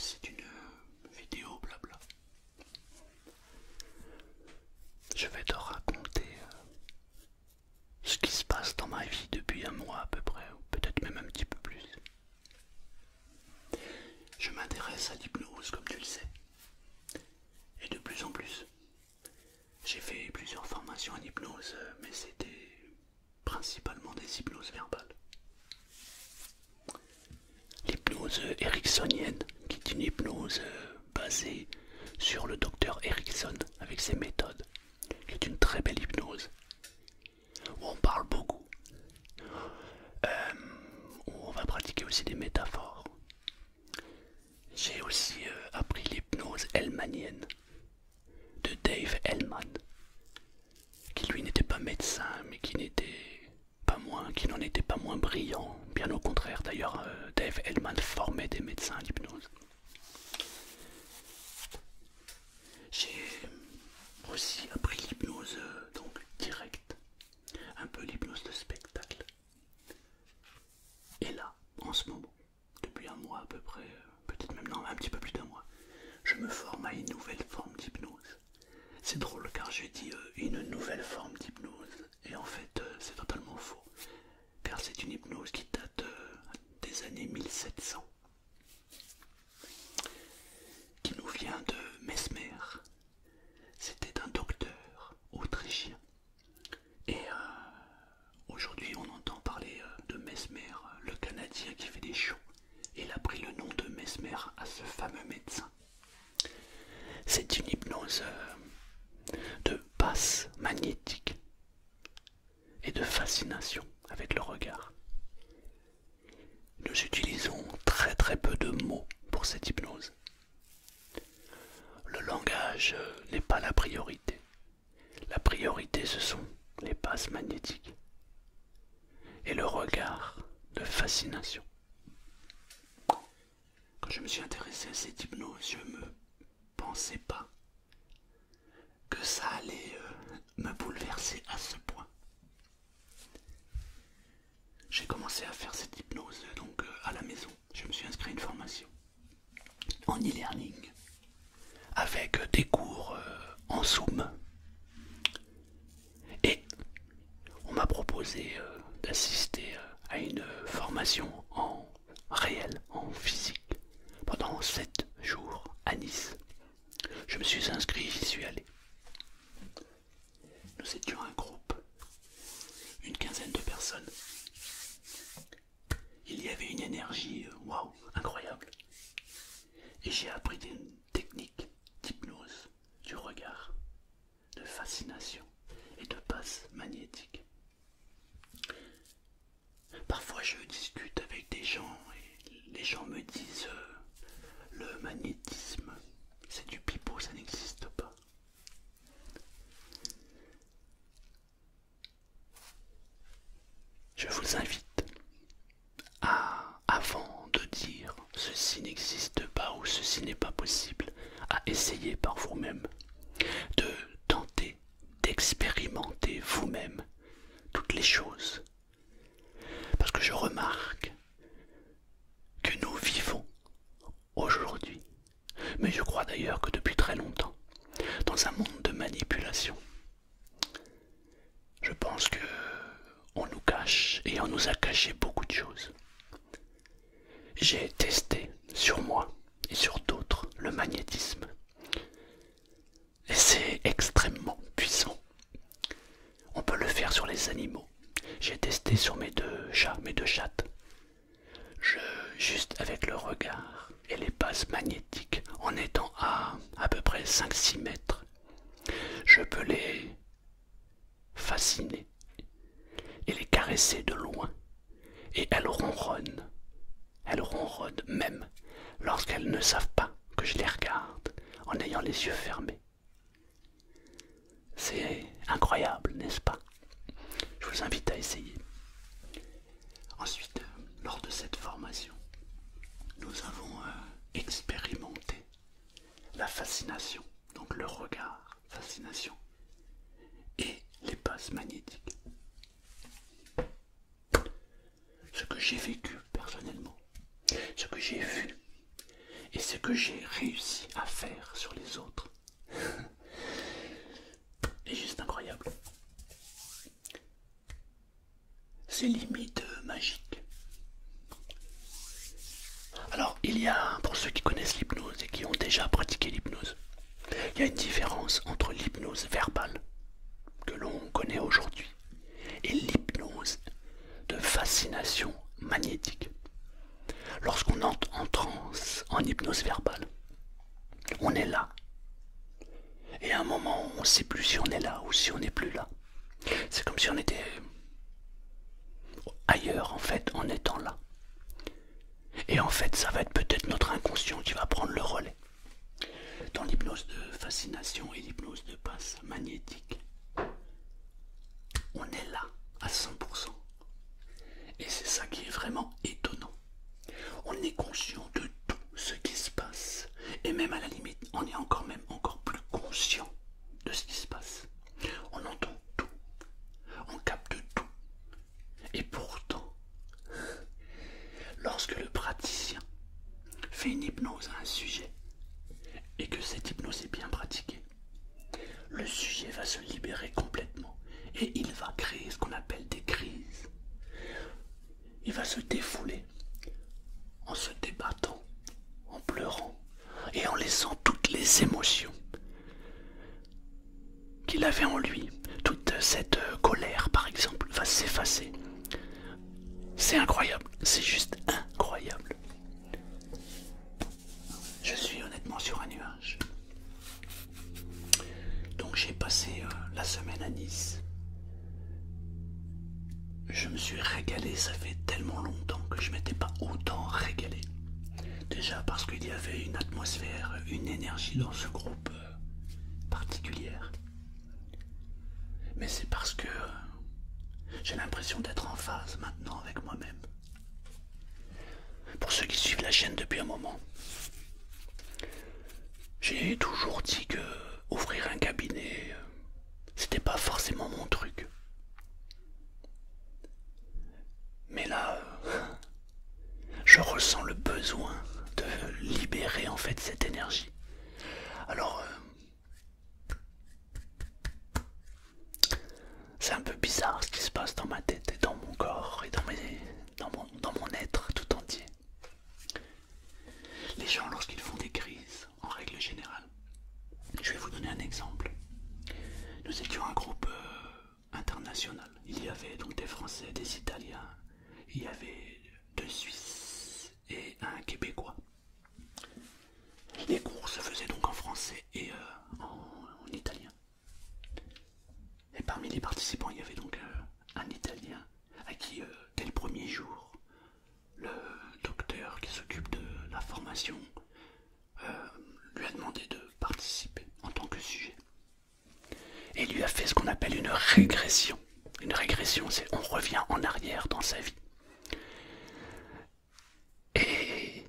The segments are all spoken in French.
c'est une vidéo blabla. Je vais te raconter ce qui se passe dans ma vie depuis un mois à peu près, ou peut-être même un petit peu plus. Je m'intéresse à l'hypnose, comme tu le sais, et de plus en plus. J'ai fait plusieurs formations en hypnose, mais c'était principalement des hypnoses verbales. L'hypnose ericksonienne, qui est une hypnose basée sur le docteur Erickson avec ses méthodes, qui est une très belle hypnose, où on parle beaucoup, où on va pratiquer aussi des métaphores. J'ai aussi appris l'hypnose hellmanienne de Dave Hellman, qui lui n'était pas médecin, mais qui n'en était pas moins brillant. Bien au contraire, d'ailleurs, Dave Hellman formait des médecins à l'hypnose. J'ai aussi appris l'hypnose donc directe, un peu l'hypnose de spectacle. Et là, en ce moment, depuis un mois à peu près, peut-être même non, un petit peu plus d'un mois, je me forme à une nouvelle forme d'hypnose. C'est drôle car je dis une nouvelle forme d'hypnose, et en fait c'est totalement faux, car c'est une hypnose qui date des années 1700, qui nous vient de Mesmer. C'était un docteur autrichien, et aujourd'hui on entend parler de Mesmer, le Canadien qui fait des shows. Il a pris le nom de Mesmer à ce fameux médecin. C'est une hypnose de passe magnétique et de fascination avec le regard. Nous utilisons très peu de mots pour cette hypnose. Le langage n'est pas la priorité. La priorité, ce sont les passes magnétiques et le regard de fascination. Quand je me suis intéressé à cette hypnose, je me pensais pas que ça allait me bouleverser à ce point. J'ai commencé à faire cette hypnose donc à la maison. Je me suis inscrit à une formation en e-learning avec des cours en Zoom. Et on m'a proposé d'assister à une formation en réel, en physique, pendant 7 jours à Nice. Je me suis inscrit, j'y suis allé. Nous étions un groupe, une quinzaine de personnes. Il y avait une énergie, waouh, incroyable. Et j'ai appris des techniques d'hypnose, du regard, de fascination et de passe magnétique. Parfois je discute avec des gens et les gens me disent le magnétisme, c'est du pipeau, ça n'existe pas. Je vous invite à, avant de dire ceci n'existe pas ou ceci n'est pas possible, à essayer par vous-même, de tenter d'expérimenter vous-même toutes les choses. Parce que je remarque que nous vivons aujourd'hui, mais je crois d'ailleurs que depuis très longtemps, dans un monde de manipulation. Je pense que on nous cache et on nous a caché beaucoup de choses. J'ai testé sur moi et sur d'autres le magnétisme. Et c'est extrêmement puissant. On peut le faire sur les animaux. J'ai testé sur mes deux chats, mes deux chattes. Juste avec le regard et les passes magnétiques, en étant à peu près 5-6 mètres, je peux les fasciner et les caresser de loin. Et elles ronronnent même lorsqu'elles ne savent pas que je les regarde en ayant les yeux fermés. C'est incroyable, n'est-ce pas? Je vous invite à essayer. Ensuite, lors de cette formation, nous avons expérimenté la fascination, donc le regard, fascination, et les passes magnétiques. Ce que j'ai vécu personnellement, ce que j'ai vu et ce que j'ai réussi à faire sur les autres est juste incroyable. C'est limite magique. Alors, il y a, pour ceux qui connaissent l'hypnose et qui ont déjà pratiqué l'hypnose, il y a une différence entre l'hypnose verbale, que l'on connaît aujourd'hui, et l'hypnose de fascination magnétique. Lorsqu'on entre en transe, en hypnose verbale, on est là. Et à un moment, on ne sait plus si on est là ou si on n'est plus là. C'est comme si on était ailleurs, en fait, en étant là. Et en fait, ça va être peut-être notre inconscient qui va prendre le relais. Dans l'hypnose de fascination et l'hypnose de passe magnétique, on est là, à 100%. Et c'est ça qui est vraiment étonnant. On est conscient de tout ce qui se passe. Et même à la limite, on est encore plus conscient de ce qui se passe. On entend tout. On capte tout. Et pourtant, lorsque le praticien fait une hypnose à un sujet, et que cette hypnose est bien pratiquée, le sujet va se libérer complètement. Et il va créer ce qu'on appelle des crises. Il va se défouler en se débattant, en pleurant et en laissant toutes les émotions qu'il avait en lui. Toute cette colère, par exemple, va s'effacer. C'est incroyable, c'est juste incroyable. Je suis honnêtement sur un nuage. Donc j'ai passé la semaine à Nice. Je me suis régalé, ça fait tellement longtemps que je m'étais pas autant régalé. Déjà parce qu'il y avait une atmosphère, une énergie dans ce groupe particulière. Mais c'est parce que j'ai l'impression d'être en phase maintenant avec moi-même. Pour ceux qui suivent la chaîne depuis un moment, j'ai toujours dit que ouvrir un cabinet, c'était pas forcément mon truc. Mais là, je ressens le besoin de libérer en fait cette énergie. Alors, c'est un peu bizarre ce qui se passe dans ma tête et dans mon corps et dans mon être tout entier. Les gens, lorsqu'ils font des crises, en règle générale, je vais vous donner un exemple. Nous étions un groupe international. Il y avait donc des Français, des Italiens, il y avait 2 Suisses et un Québécois. Les cours se faisaient donc en français et en italien. Et parmi les participants, il y avait donc un Italien à qui, dès le premier jour, le docteur qui s'occupe de la formation lui a demandé de participer en tant que sujet. Et il lui a fait ce qu'on appelle une régression. Une régression, c'est on revient en arrière dans sa vie. Et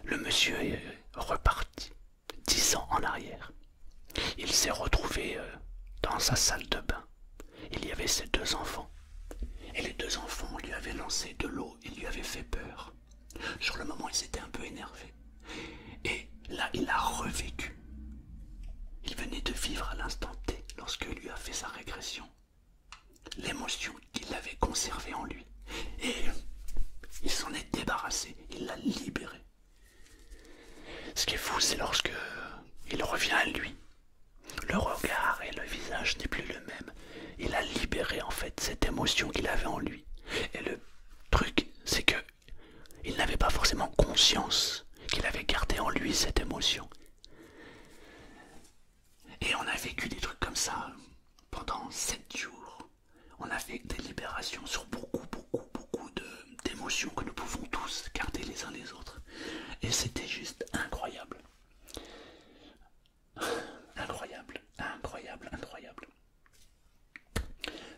le monsieur est reparti 10 ans en arrière. Il s'est retrouvé dans sa salle de bain. Il y avait ses 2 enfants. Et les 2 enfants lui avaient lancé de l'eau et lui avaient fait peur. Sur le moment, il s'était un peu énervé. Et là, il a revécu. Il venait de vivre à l'instant T lorsque lui a fait sa régression. L'émotion qu'il avait conservée en lui. Et il s'en est débarrassé. Il l'a libéré. Ce qui est fou, c'est lorsque il revient à lui. Le regard et le visage n'est plus le même. Il a libéré en fait cette émotion qu'il avait en lui. Et le truc, c'est que il n'avait pas forcément conscience qu'il avait gardé en lui cette émotion. Et on a vécu des trucs comme ça pendant 7 jours. On a fait des libérations sur beaucoup d'émotions que nous pouvons tous garder les uns les autres. Et c'était juste incroyable. Incroyable, incroyable, incroyable.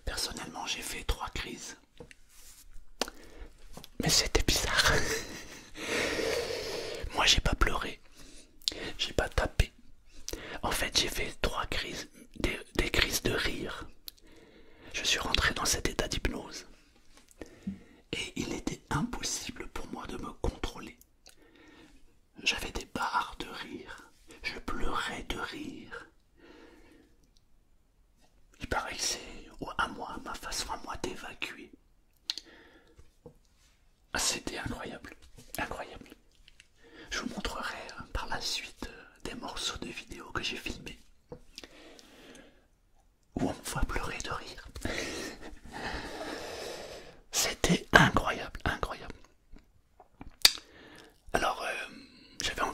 Personnellement, j'ai fait 3 crises. Mais c'était bizarre. Moi, j'ai pas pleuré. J'ai pas tapé. En fait, j'ai fait 3 crises, des crises de rire. Je suis rentré dans cet état d'hypnose. Et il était impossible pour moi de me contrôler. J'avais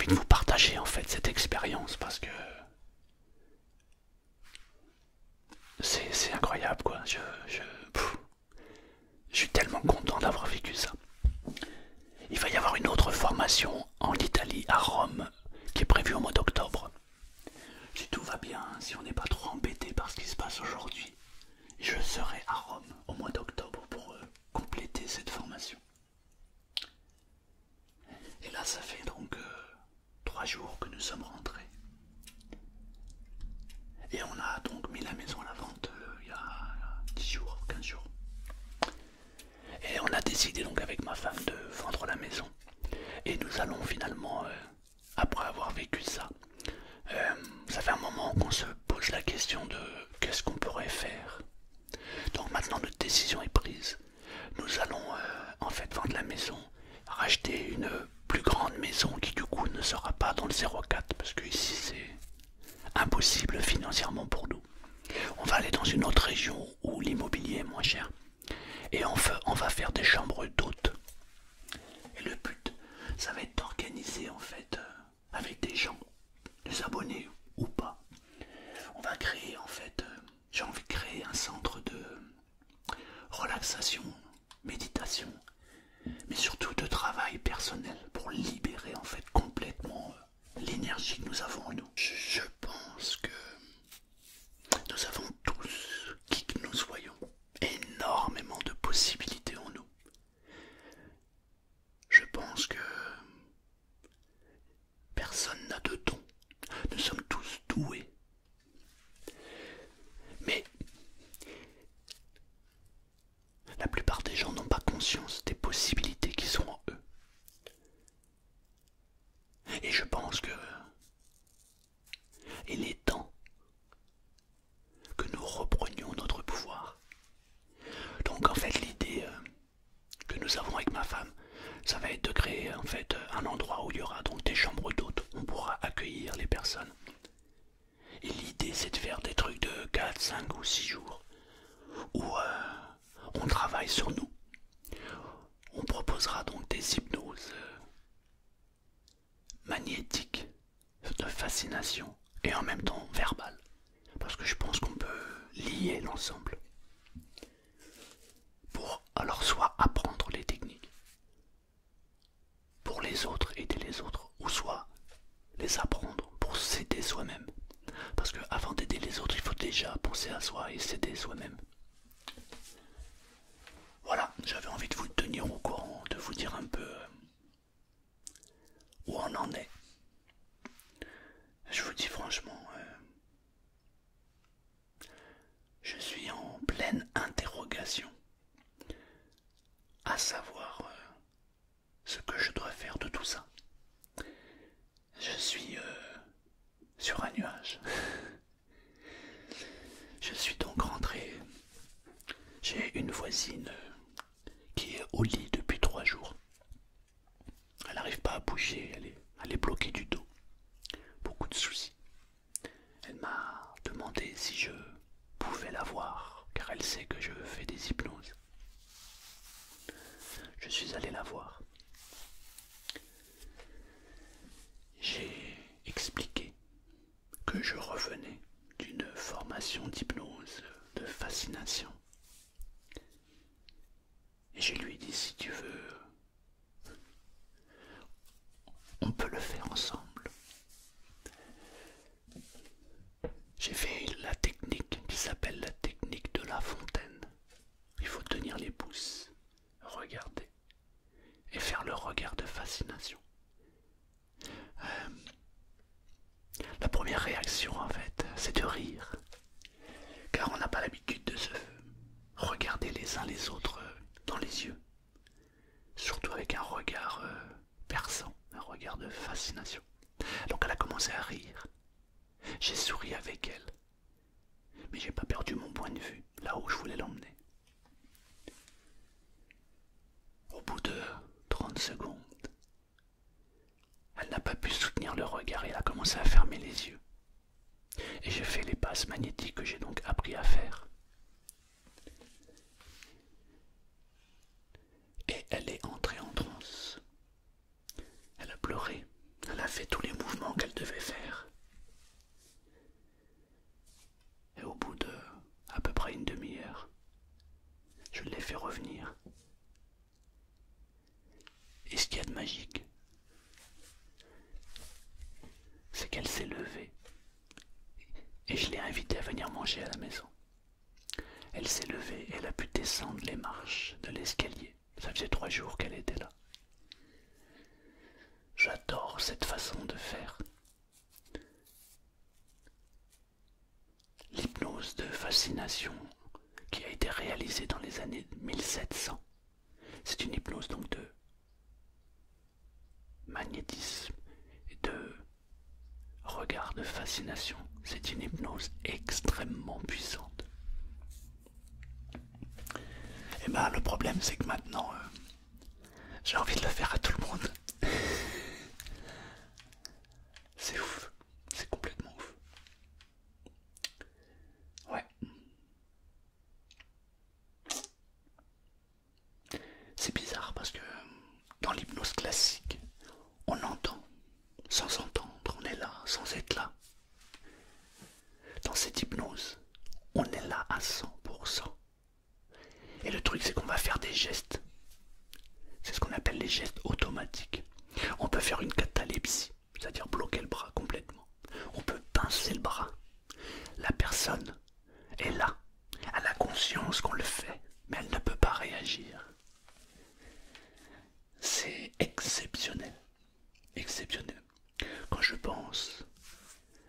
envie de vous partager en fait cette expérience parce que c'est incroyable quoi. Je suis tellement content d'avoir vécu ça. Il va y avoir une autre formation en Italie, à Rome, qui est prévue au mois d'octobre. Si tout va bien, si on n'est pas trop embêté par ce qui se passe aujourd'hui, je serai à Rome au mois d'octobre pour compléter cette formation. Et là, ça fait donc 3 jours que nous sommes rentrés. Et on a donc mis la maison à la vente il y a 10 jours, 15 jours. Et on a décidé donc avec ma femme de vendre la maison. Et nous allons finalement, après avoir vécu ça, ça fait un moment qu'on se pose la question de qu'est-ce qu'on pourrait faire. Donc maintenant notre décision est prise. Nous allons en fait vendre la maison, racheter une plus grande maison qui du coup ne sera pas dans le 04 parce que ici c'est impossible financièrement pour nous. On va aller dans une autre région où l'immobilier est moins cher et on va faire des chambres d'hôtes. Et le but, ça va être d'organiser en fait avec des gens, des abonnés ou pas. On va créer en fait, j'ai envie de créer un centre de relaxation, méditation, mais surtout de travail personnel pour libérer en fait complètement l'énergie que nous avons en nous. Je pense que nous avons tous, qui que nous soyons, énormément de possibilités en nous. Je pense que personne n'a de don. Nous sommes tous doués. Mais la plupart des gens n'ont pas conscience des possibilités qui sont en eux. Et je pense que il est temps que nous reprenions notre pouvoir. Donc en fait l'idée que nous avons avec ma femme, ça va être de créer en fait un endroit où il y aura donc des chambres d'hôtes, on pourra accueillir les personnes. Et l'idée c'est de faire des trucs de 4, 5 ou 6 jours où on travaille sur nous. On proposera donc des hypnoses magnétiques, de fascination et en même temps verbales. Parce que je pense qu'on peut lier l'ensemble. Pour alors soit apprendre les techniques pour les autres, aider les autres, ou soit les apprendre pour s'aider soi-même. Parce que avant d'aider les autres, il faut déjà penser à soi et s'aider soi-même. Voilà, j'avais envie de vous tenir au courant, de vous dire un peu où on en est. Je vous dis franchement, je suis en pleine interrogation, à savoir ce que je dois faire de tout ça. Je suis sur un nuage. Je suis donc rentré. J'ai une voisine qui est au lit depuis 3 jours. Elle n'arrive pas à bouger, elle est bloquée du dos. Beaucoup de soucis. Elle m'a demandé si je pouvais la voir, car elle sait que je fais des hypnoses. Je suis allé la voir. J'ai expliqué que je revenais d'une formation d'hypnose, de fascination. Et je lui ai dit si tu veux, on peut le faire ensemble. J'ai fait la technique qui s'appelle la technique de la fontaine. Il faut tenir les pouces, regarder et faire le regard de fascination. La première réaction en fait, c'est de rire, car on n'a pas l'habitude de se regarder les uns les autres dans les yeux, surtout avec un regard perçant, un regard de fascination. Donc elle a commencé à rire, j'ai souri avec elle, mais j'ai pas perdu mon point de vue, là où je voulais l'emmener. Au bout de 30 secondes, elle n'a pas pu soutenir le regard et elle a commencé à fermer les yeux. Et j'ai fait les passes magnétiques que j'ai donc appris à faire. Et elle est entrée en transe. Elle a pleuré, elle a fait tous les mouvements qu'elle devait faire. Et au bout de à peu près une demi-heure, je l'ai fait revenir. Et ce qu'il y a de magique, c'est qu'elle s'est levée. Et je l'ai invitée à venir manger à la maison. Elle s'est levée, elle a pu descendre les marches de l'escalier. Ça faisait 3 jours qu'elle était là. J'adore cette façon de faire. L'hypnose de fascination qui a été réalisée dans les années 1700. C'est une hypnose donc de magnétisme et de regard de fascination. C'est une hypnose extrêmement puissante. Et ben le problème c'est que maintenant j'ai envie de le faire à tout le monde. C'est ouf, c'est complètement ouf. Ouais. C'est bizarre parce que dans l'hypnose classique, on entend sans entendre, on est là sans être là. Dans cette hypnose, on est là à 100%. Et le truc c'est qu'on va faire des gestes. C'est ce qu'on appelle les gestes automatiques. On peut faire une catalepsie, c'est-à-dire bloquer le bras complètement. On peut pincer le bras. La personne est là. Elle a conscience qu'on le fait, mais elle ne peut pas réagir. C'est exceptionnel. Exceptionnel. Quand je pense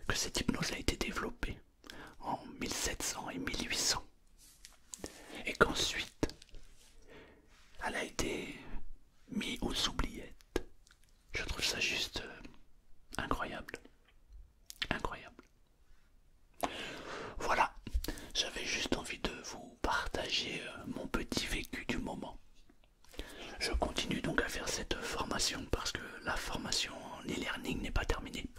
que cette hypnose a été développée en 1700 et 1800, et qu'ensuite elle a été mise aux oubliettes, je trouve ça juste incroyable. Incroyable. Voilà, j'avais juste envie de vous partager mon petit vécu du moment. Je continue donc à faire cette formation parce que la formation en e-learning n'est pas terminée.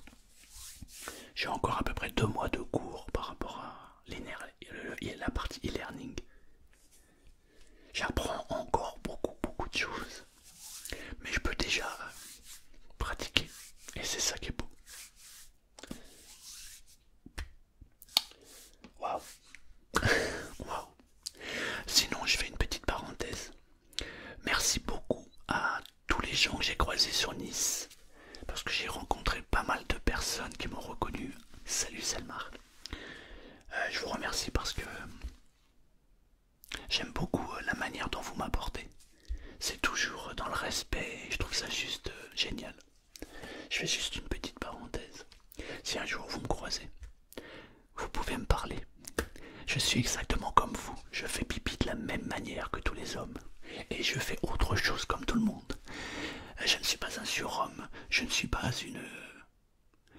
J'ai encore à peu près 2 mois de cours par rapport à la partie e-learning. J'apprends encore beaucoup de choses, mais je peux déjà pratiquer et c'est ça qui est beau. Waouh. Waouh. Sinon je fais une petite parenthèse. Merci beaucoup à tous les gens que j'ai croisés sur Nice, parce que j'ai rencontré pas mal de personnes qui m'ont reconnu. Salut Selmar. Je vous remercie parce que j'aime beaucoup la manière dont vous m'abordez. C'est toujours dans le respect et je trouve ça juste génial. Je fais juste une petite parenthèse. Si un jour vous me croisez, vous pouvez me parler. Je suis exactement comme vous. Je fais pipi de la même manière que tous les hommes. Et je fais autre chose comme tout le monde. Je ne suis pas un surhomme. Je ne suis pas une...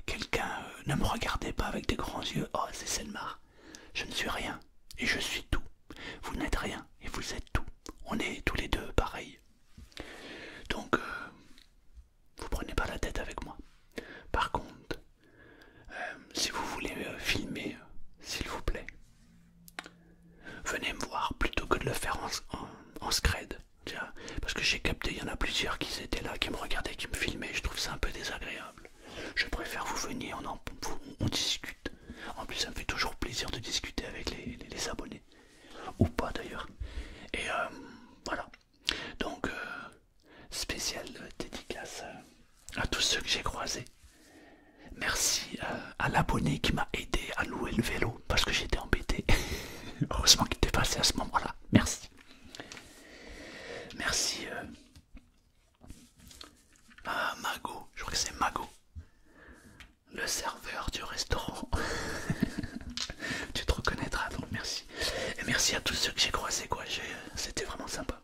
Quelqu'un... ne me regardez pas avec des grands yeux. Oh, c'est Selmar. Je ne suis rien. Et je suis tout. Vous n'êtes rien. Et vous êtes tout. On est tous les deux pareils. Donc, vous prenez pas la tête avec moi. Par contre, si vous voulez filmer, s'il vous plaît, venez me voir plutôt que de le faire en scred. Parce que j'ai capté, il y en a plusieurs qui étaient là, qui me regardaient, qui me filmaient. Je trouve ça un peu désagréable. Je préfère vous venir, on discute. En plus, ça me fait toujours plaisir de discuter avec les abonnés. Ou pas d'ailleurs. Et voilà. Donc, spécial dédicace à tous ceux que j'ai croisés. Merci à l'abonné qui m'a aidé à louer le vélo parce que j'étais embêté. Heureusement qu'il était passé à ce moment-là. Merci. Merci à Mago, je crois que c'est Mago, le serveur du restaurant. Tu te reconnaîtras donc merci. Et merci à tous ceux que j'ai croisés quoi. C'était vraiment sympa.